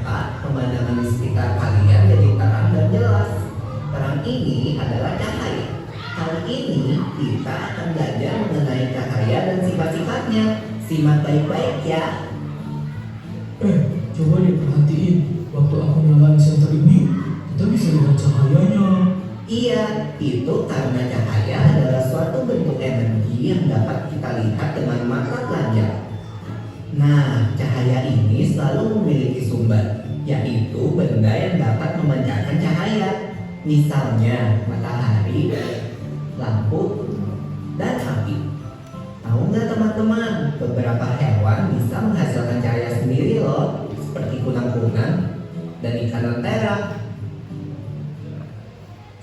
dapat pemandangan di sekitar kalian jadi terang dan jelas. Terang ini adalah cahaya. Kali ini kita akan belajar mengenai cahaya dan sifat-sifatnya. Simak baik-baik ya. Coba deh perhatiin. Waktu aku nyalain senter ini, kita bisa lihat cahayanya. Iya, itu karena cahaya adalah suatu bentuk energi yang dapat kita lihat dengan mata telanjang. Nah, cahaya ini selalu memiliki sumber, yaitu benda yang dapat memancarkan cahaya. Misalnya matahari, lampu, dan api. Tahu nggak teman-teman, beberapa hewan bisa menghasilkan cahaya sendiri loh, seperti kunang-kunang dan ikan lentera.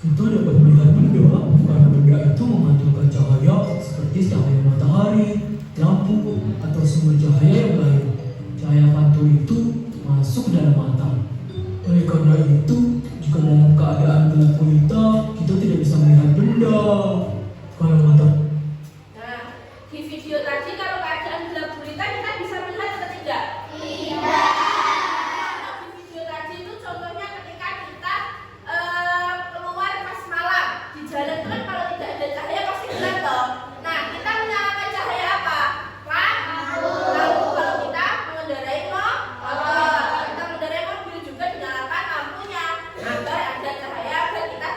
Kita dapat melihat benda karena benda itu memantulkan cahaya seperti cahaya matahari, lampu, atau sumber cahaya yang lain. Cahaya pantul itu masuk ke dalam mata. Oleh karena itu, jika dalam keadaan gelap gulita, kita tidak bisa melihat benda. Kalau mata Nah, di video tadi kalau keadaan gelap gulita kita bisa melihat atau tidak? Kalau di video tadi itu contohnya ketika kita keluar pas malam di jalan itu kan kalau tidak ada cahaya pasti gelap toh. Nah, kita menyalakan cahaya apa? Lampu. Kalau kita mengendarai motor, kalau kita mengendarai mobil juga dinyalakan lampunya agar ada cahaya agar kita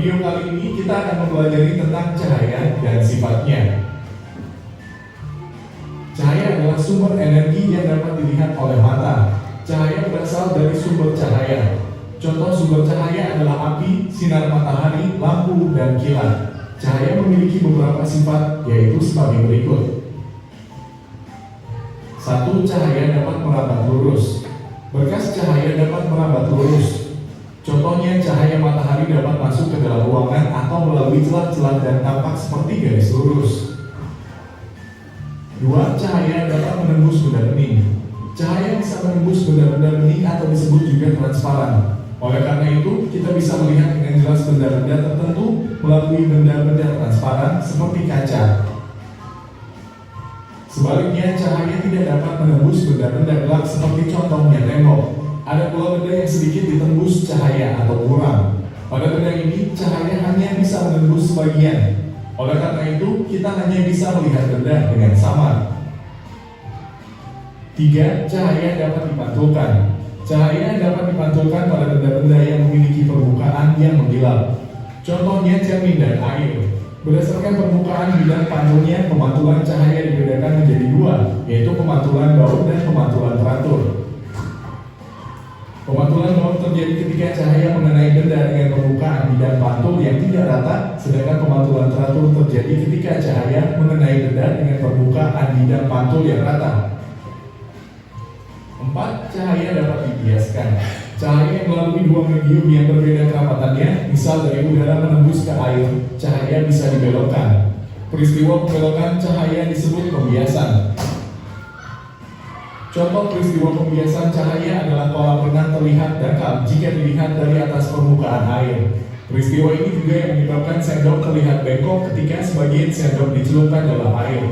video kali ini kita akan mempelajari tentang cahaya dan sifatnya. Cahaya adalah sumber energi yang dapat dilihat oleh mata. Cahaya berasal dari sumber cahaya. Contoh sumber cahaya adalah api, sinar matahari, lampu, dan kilat. Cahaya memiliki beberapa sifat, yaitu sebagai berikut. 1. Cahaya dapat merambat lurus. Berkas cahaya dapat merambat lurus. Contohnya, cahaya matahari dapat masuk ke dalam ruangan atau melalui celah-celah dan tampak seperti garis lurus. 2. Cahaya dapat menembus benda bening. Cahaya bisa menembus benda-benda bening atau disebut juga transparan. Oleh karena itu, kita bisa melihat dengan jelas benda-benda tertentu melalui benda-benda transparan seperti kaca. Sebaliknya, cahaya tidak dapat menembus benda-benda gelap seperti contohnya tembok. Ada pula benda yang sedikit ditembus cahaya atau buram. Pada benda ini, cahaya hanya bisa menembus sebagian. Oleh karena itu, kita hanya bisa melihat benda dengan samar. 3. Cahaya dapat dipantulkan. Cahaya dapat dipantulkan pada benda-benda yang memiliki permukaan yang mengkilap. Contohnya cermin dan air. Berdasarkan permukaan bidang pantulnya, pemantulan cahaya dibedakan menjadi dua, yaitu pemantulan baut dan pemantulan teratur. Pemantulan baut terjadi ketika cahaya mengenai benda dengan permukaan bidang pantul yang tidak rata, sedangkan pemantulan teratur terjadi ketika cahaya mengenai benda dengan permukaan bidang pantul yang rata. 4. Cahaya dapat dibiaskan. Cahaya yang melalui dua medium yang berbeda kerapatannya, misal dari udara menembus ke air, cahaya bisa dibelokkan. Peristiwa pembelokan cahaya disebut pembiasan. Contoh peristiwa pembiasan cahaya adalah kolam renang terlihat dangkal jika dilihat dari atas permukaan air. Peristiwa ini juga yang menyebabkan sendok terlihat bengkok ketika sebagian sendok dicelupkan dalam air.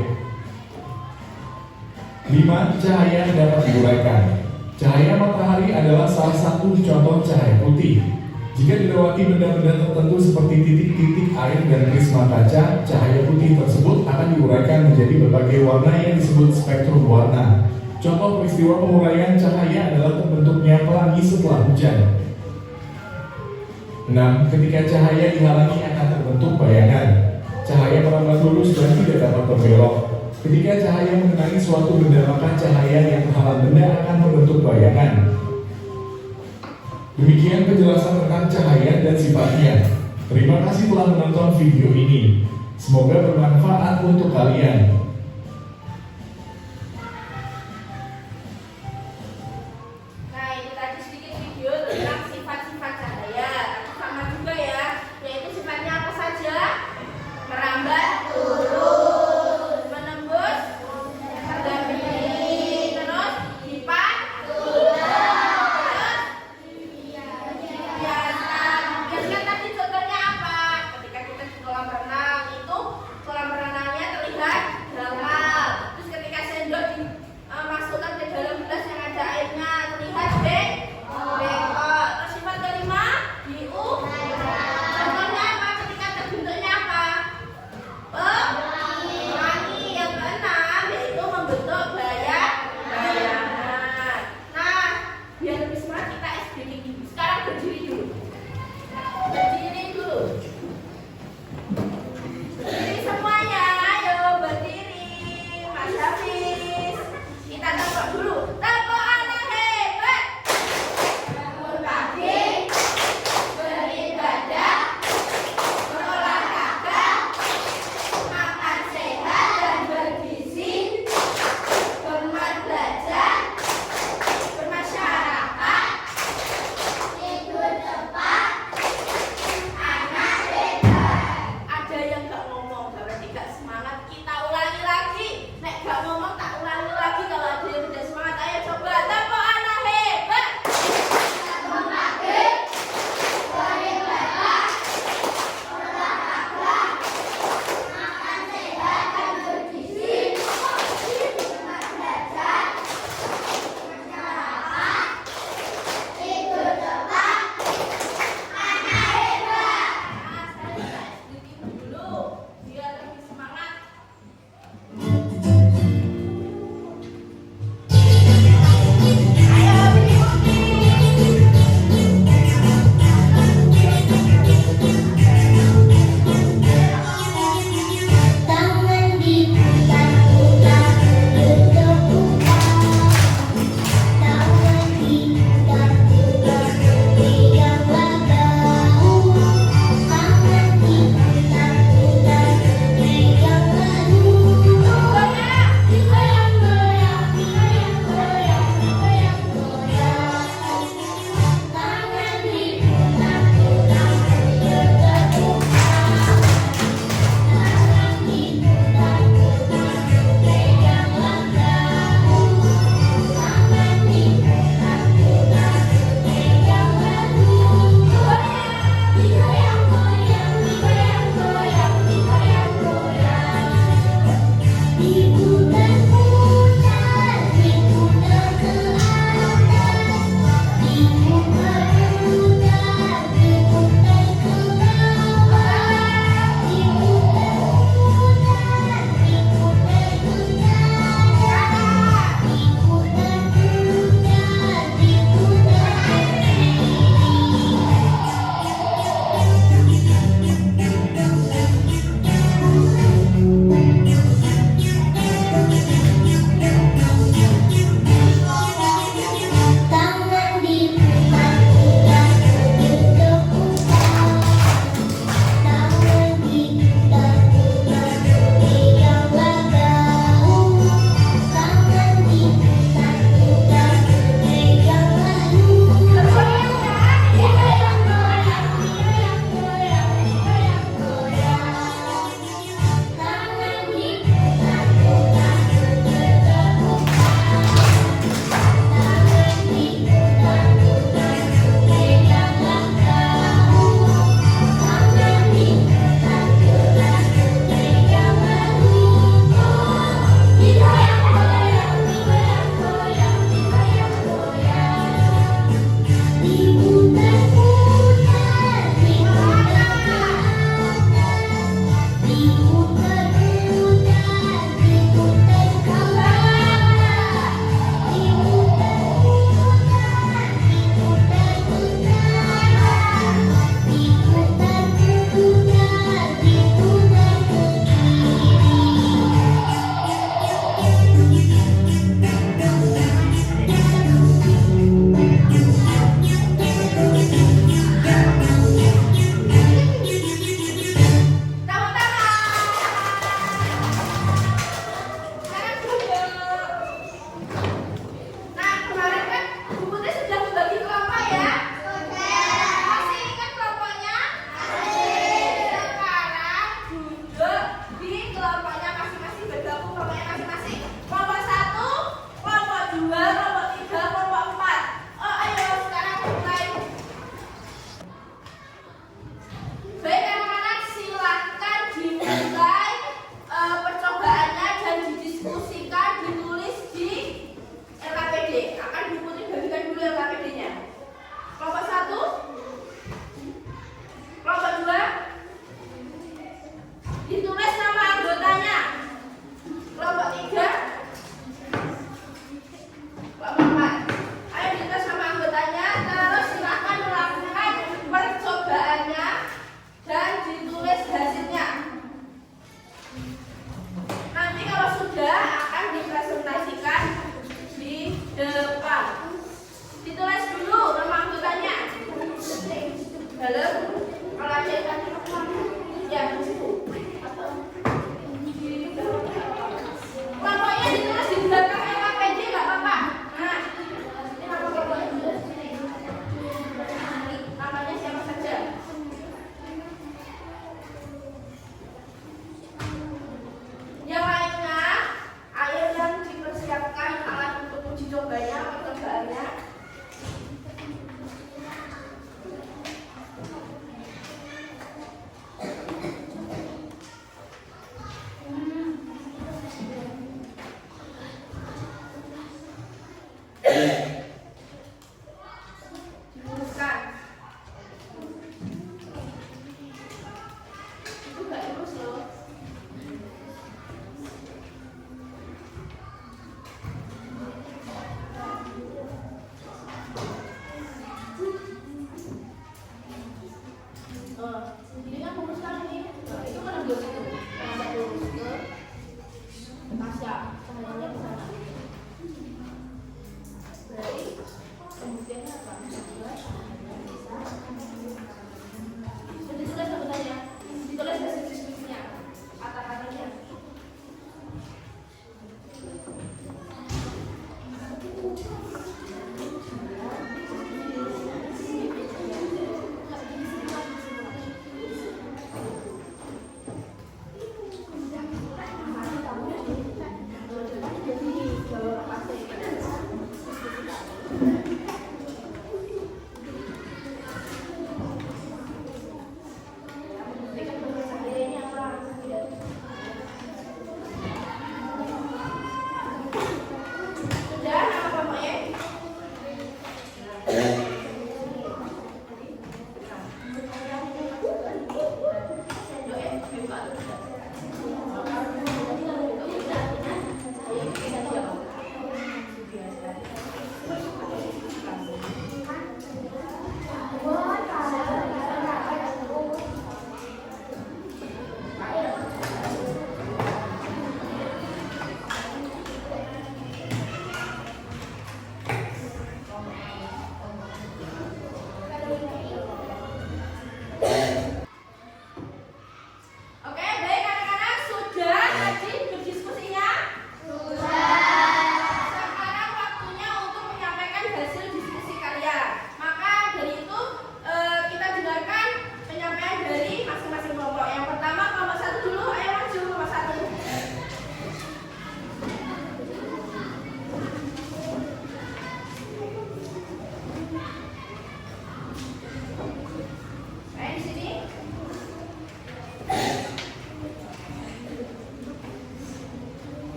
5. Cahaya dapat diuraikan. Cahaya matahari adalah salah satu contoh cahaya putih. Jika dilewati benda-benda tertentu seperti titik-titik air dan prisma kaca, cahaya putih tersebut akan diuraikan menjadi berbagai warna yang disebut spektrum warna. Contoh peristiwa penguraian cahaya adalah terbentuknya pelangi setelah hujan. 6. Ketika cahaya dihalangi akan terbentuk bayangan. Cahaya merambat lurus dan tidak dapat berbelok. Ketika cahaya mengenai suatu benda, maka cahaya yang terhalang benda akan membentuk bayangan. Demikian penjelasan tentang cahaya dan sifatnya. Terima kasih telah menonton video ini. Semoga bermanfaat untuk kalian. Nah, itu tadi sedikit video tentang sifat-sifat cahaya. Sama juga ya, yaitu sifatnya apa saja? Merambat lurus, menembus benda bening, terus dipantulkan, biasanya tadi contohnya apa? Ketika kita di kolam renang itu, kolam renangnya terlihat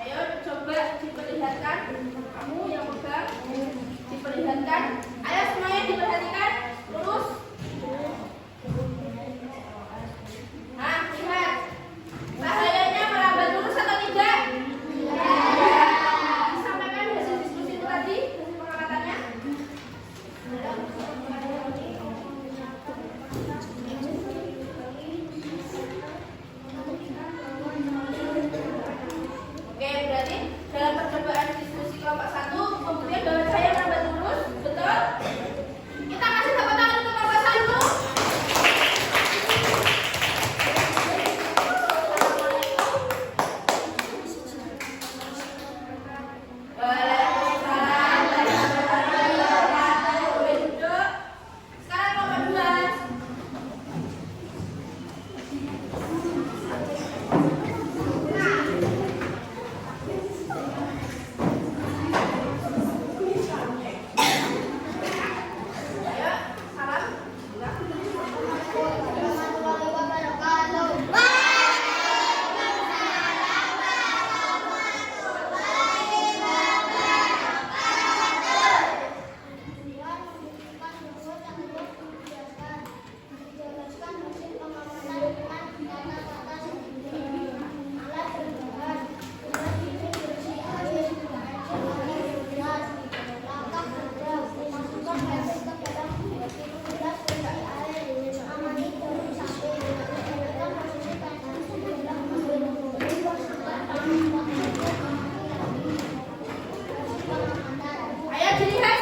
Ayo coba diperlihatkan, kamu yang pegang diperlihatkan. Ayo semuanya diperhatikan, lurus. Nah, lihat. Bahayanya merambat lurus atau tidak? Iya. Disampaikan hasil diskusi itu tadi, hasil pengamatannya. Oke, berarti dalam percobaan diskusi kelompok 1 kemudian bahwa cahaya merambat lurus, betul? Kita kasih tepuk tangan untuk kelompok 1. Waalaikumsalam warahmatullahi wabarakatuh. Boleh duduk. Sekarang kelompok 2. Ayo, salam. Ayo dilihat.